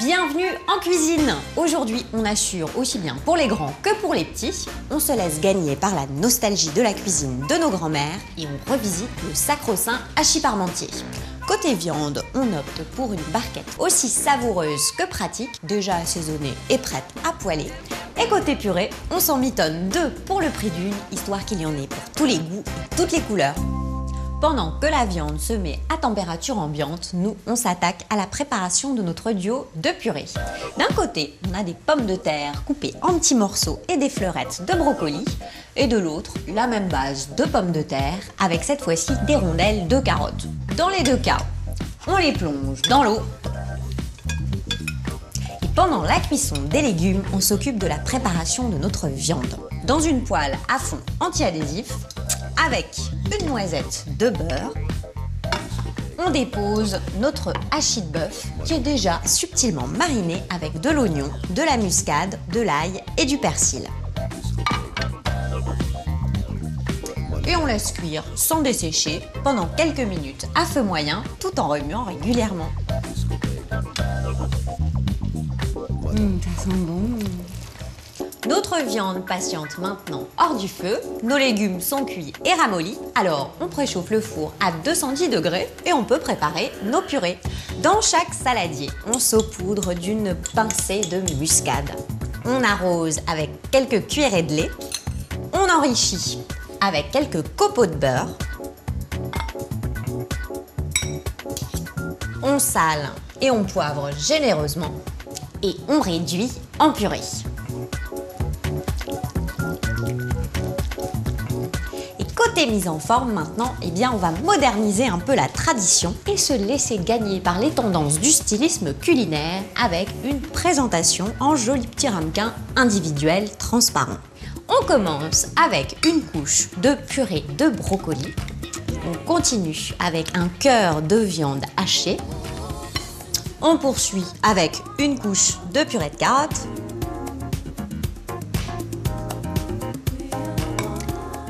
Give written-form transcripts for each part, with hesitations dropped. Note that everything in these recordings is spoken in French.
Bienvenue en cuisine. Aujourd'hui, on assure aussi bien pour les grands que pour les petits. On se laisse gagner par la nostalgie de la cuisine de nos grands-mères et on revisite le sacro-saint hachis parmentier. Côté viande, on opte pour une barquette aussi savoureuse que pratique, déjà assaisonnée et prête à poêler. Et côté purée, on s'en mitonne deux pour le prix d'une, histoire qu'il y en ait pour tous les goûts et toutes les couleurs. Pendant que la viande se met à température ambiante, nous, on s'attaque à la préparation de notre duo de purée. D'un côté, on a des pommes de terre coupées en petits morceaux et des fleurettes de brocoli. Et de l'autre, la même base de pommes de terre, avec cette fois-ci des rondelles de carottes. Dans les deux cas, on les plonge dans l'eau. Et pendant la cuisson des légumes, on s'occupe de la préparation de notre viande. Dans une poêle à fond anti-adhésif, avec une noisette de beurre, on dépose notre hachis de bœuf qui est déjà subtilement mariné avec de l'oignon, de la muscade, de l'ail et du persil. Et on laisse cuire sans dessécher pendant quelques minutes à feu moyen tout en remuant régulièrement. Ça sent bon. Notre viande patiente maintenant hors du feu, nos légumes sont cuits et ramollis, alors on préchauffe le four à 210 degrés et on peut préparer nos purées. Dans chaque saladier, on saupoudre d'une pincée de muscade. On arrose avec quelques cuillerées de lait, on enrichit avec quelques copeaux de beurre, on sale et on poivre généreusement et on réduit en purée. Côté mise en forme maintenant, on va moderniser un peu la tradition et se laisser gagner par les tendances du stylisme culinaire avec une présentation en joli petit ramequin individuel transparent. On commence avec une couche de purée de brocoli. On continue avec un cœur de viande hachée. On poursuit avec une couche de purée de carottes.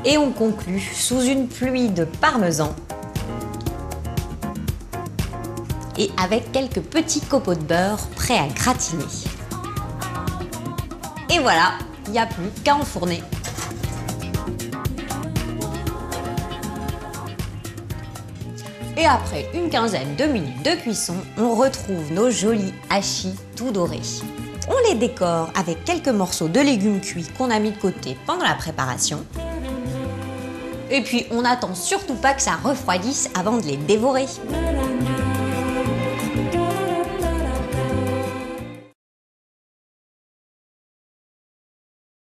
Et on conclut sous une pluie de parmesan et avec quelques petits copeaux de beurre prêts à gratiner. Et voilà, il n'y a plus qu'à enfourner. Et après une quinzaine de minutes de cuisson, on retrouve nos jolis hachis tout dorés. On les décore avec quelques morceaux de légumes cuits qu'on a mis de côté pendant la préparation. Et puis, on n'attend surtout pas que ça refroidisse avant de les dévorer.